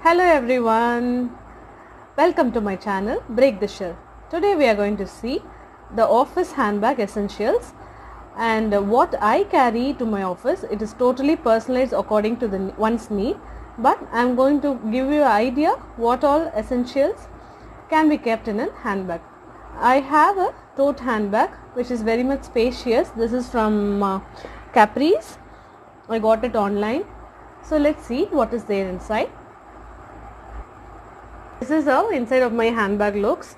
Hello everyone, welcome to my channel Break the Shell. Today we are going to see the office handbag essentials and what I carry to my office. It is totally personalized according to one's need, but I am going to give you an idea what all essentials can be kept in a handbag. I have a tote handbag which is very much spacious. This is from Caprice. I got it online. So let's see what is there inside. This is how inside of my handbag looks.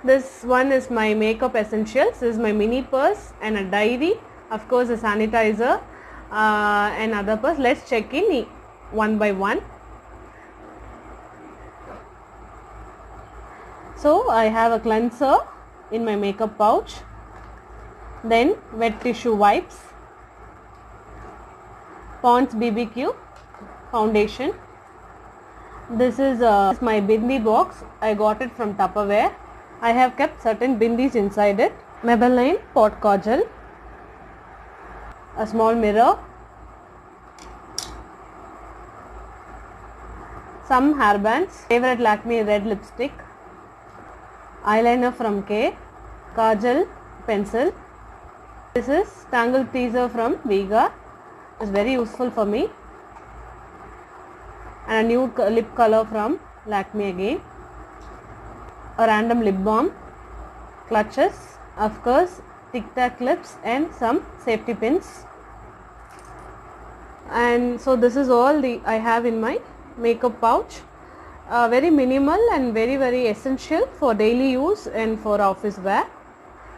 This one is my makeup essentials. This is my mini purse and a diary, of course a sanitizer and other purse. Let's check in one by one. So I have a cleanser in my makeup pouch, then wet tissue wipes, Pond's BBQ foundation. This is my bindi box. I got it from Tupperware. I have kept certain bindis inside it. Maybelline pot kajal, a small mirror, some hairbands, favorite Lakme red lipstick, eyeliner from K, kajal, pencil. This is Tangle Teaser from Viga. It's very useful for me. And a nude lip color from Lakme again, a random lip balm, clutches, of course Tic Tac clips and some safety pins. And so this is all I have in my makeup pouch. Very minimal and very essential for daily use and for office wear.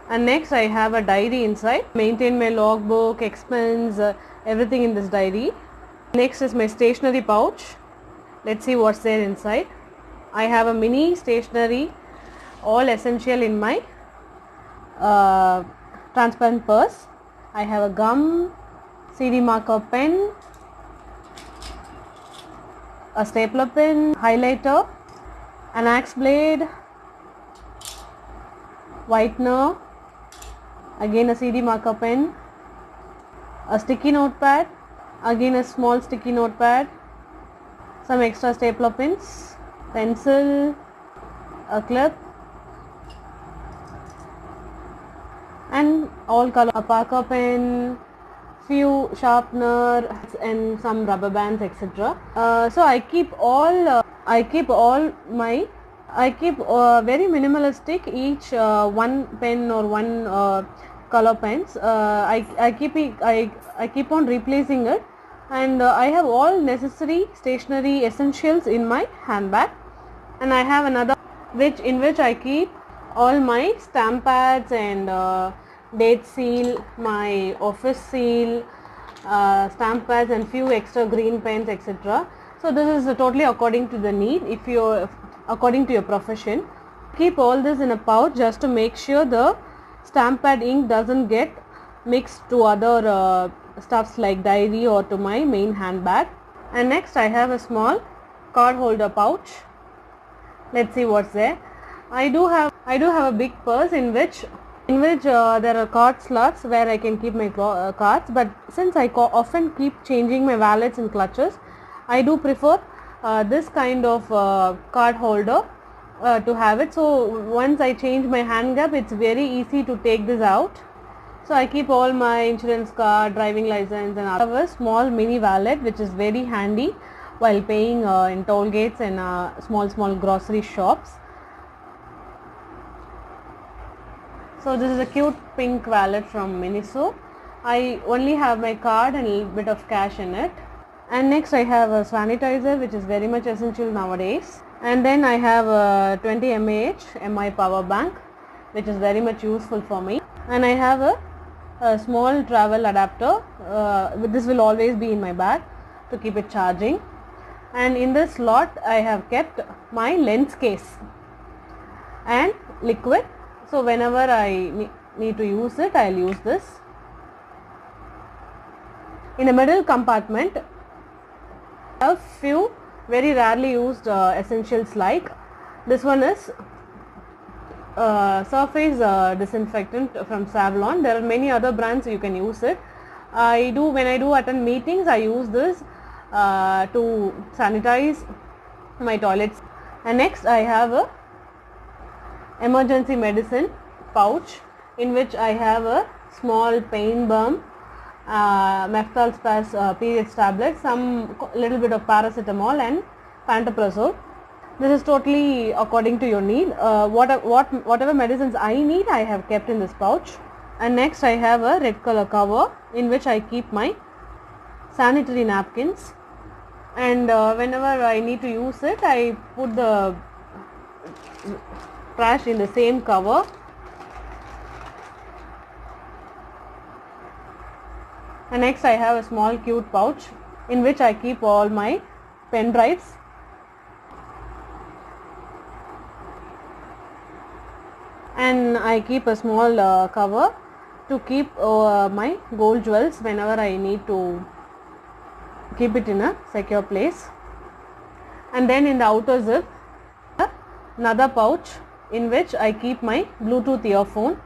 And next I have a diary inside. Maintain my logbook, expense, everything in this diary. Next is my stationery pouch. Let's see what's there inside. I have a mini stationery, all essential in my transparent purse. I have a gum, CD marker pen, a stapler pen, highlighter, an axe blade, whitener, again a CD marker pen, a sticky notepad, again a small sticky notepad, some extra stapler pins, pencil, a clip, and all color, a Parker pen, few sharpener and some rubber bands, etc. So I keep all very minimalistic, each one pen or one color pens. I keep on replacing it. And I have all necessary stationery essentials in my handbag, and I have another in which I keep all my stamp pads and date seal, my office seal, stamp pads and few extra green pens, etc. So this is totally according to the need, according to your profession. Keep all this in a pouch just to make sure the stamp pad ink doesn't get mixed to other stuffs like diary or to my main handbag. And next I have a small card holder pouch. Let's see what's there. I do have a big purse in which there are card slots where I can keep my cards, but since I often keep changing my wallets and clutches, I do prefer this kind of card holder to have it. So once I change my hand gap, it's very easy to take this out. So I keep all my insurance card, driving license, and I have a small mini wallet which is very handy while paying in toll gates and small grocery shops. So this is a cute pink wallet from Miniso. I only have my card and a little bit of cash in it. And next I have a sanitizer which is very much essential nowadays. And then I have a 20 mAh MI power bank which is very much useful for me. And I have a small travel adapter. This will always be in my bag to keep it charging. And in this slot I have kept my lens case and liquid. So whenever I need to use it, I'll use this. In the middle compartment, I have few very rarely used essentials, like this one is surface disinfectant from Savlon. There are many other brands you can use it. When I do attend meetings, I use this to sanitize my toilets. And next I have a emergency medicine pouch in which I have a small pain balm, Meftal periods tablets, some little bit of paracetamol and pantoprazole. This is totally according to your need. Whatever medicines I need, I have kept in this pouch. And next I have a red color cover in which I keep my sanitary napkins, and whenever I need to use it, I put the trash in the same cover. And next I have a small cute pouch in which I keep all my pen drives. And I keep a small cover to keep my gold jewels whenever I need to keep it in a secure place. And then in the outer zip, another pouch in which I keep my Bluetooth earphone.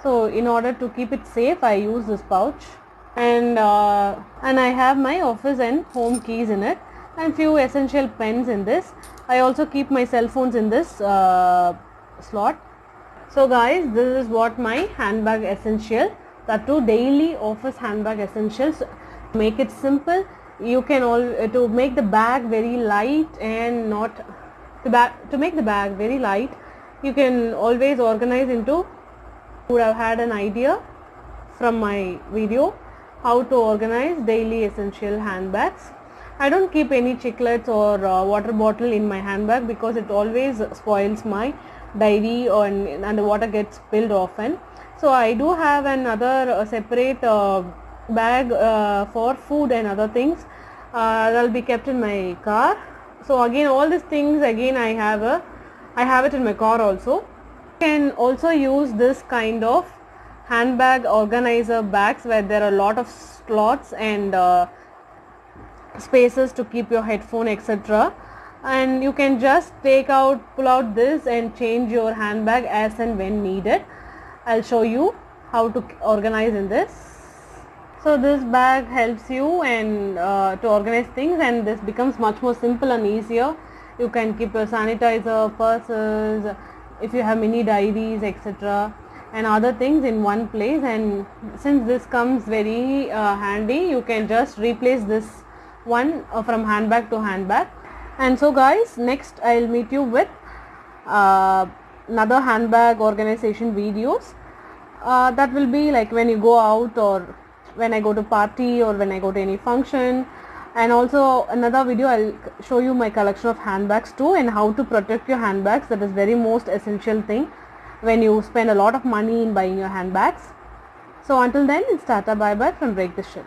So in order to keep it safe, I use this pouch, and I have my office and home keys in it, and few essential pens in this. I also keep my cell phones in this slot. So guys, this is what my handbag essential, that too daily office handbag essentials. Make it simple. You can to make the bag very light and not to make the bag very light, you can always organize into. You would have had an idea from my video how to organize daily essential handbags. I don't keep any chiclets or water bottle in my handbag because it always spoils my diary, and the water gets spilled often. So I do have another separate bag for food and other things that will be kept in my car. So again, all these things again I have it in my car also. You can also use this kind of handbag organizer bags where there are a lot of slots and spaces to keep your headphone, etc. And you can just pull out this and change your handbag as and when needed. I'll show you how to organize in this. So this bag helps you and to organize things, and this becomes much more simple and easier. You can keep your sanitizer, purses, if you have mini diaries, etc. and other things in one place. And since this comes very handy, you can just replace this one from handbag to handbag. And so guys, next I'll meet you with another handbag organization videos that will be like when you go out, or when I go to party, or when I go to any function. And also another video I'll show you my collection of handbags too, and how to protect your handbags. That is very most essential thing when you spend a lot of money in buying your handbags. So until then, it's Tata bye bye from Break the Ship.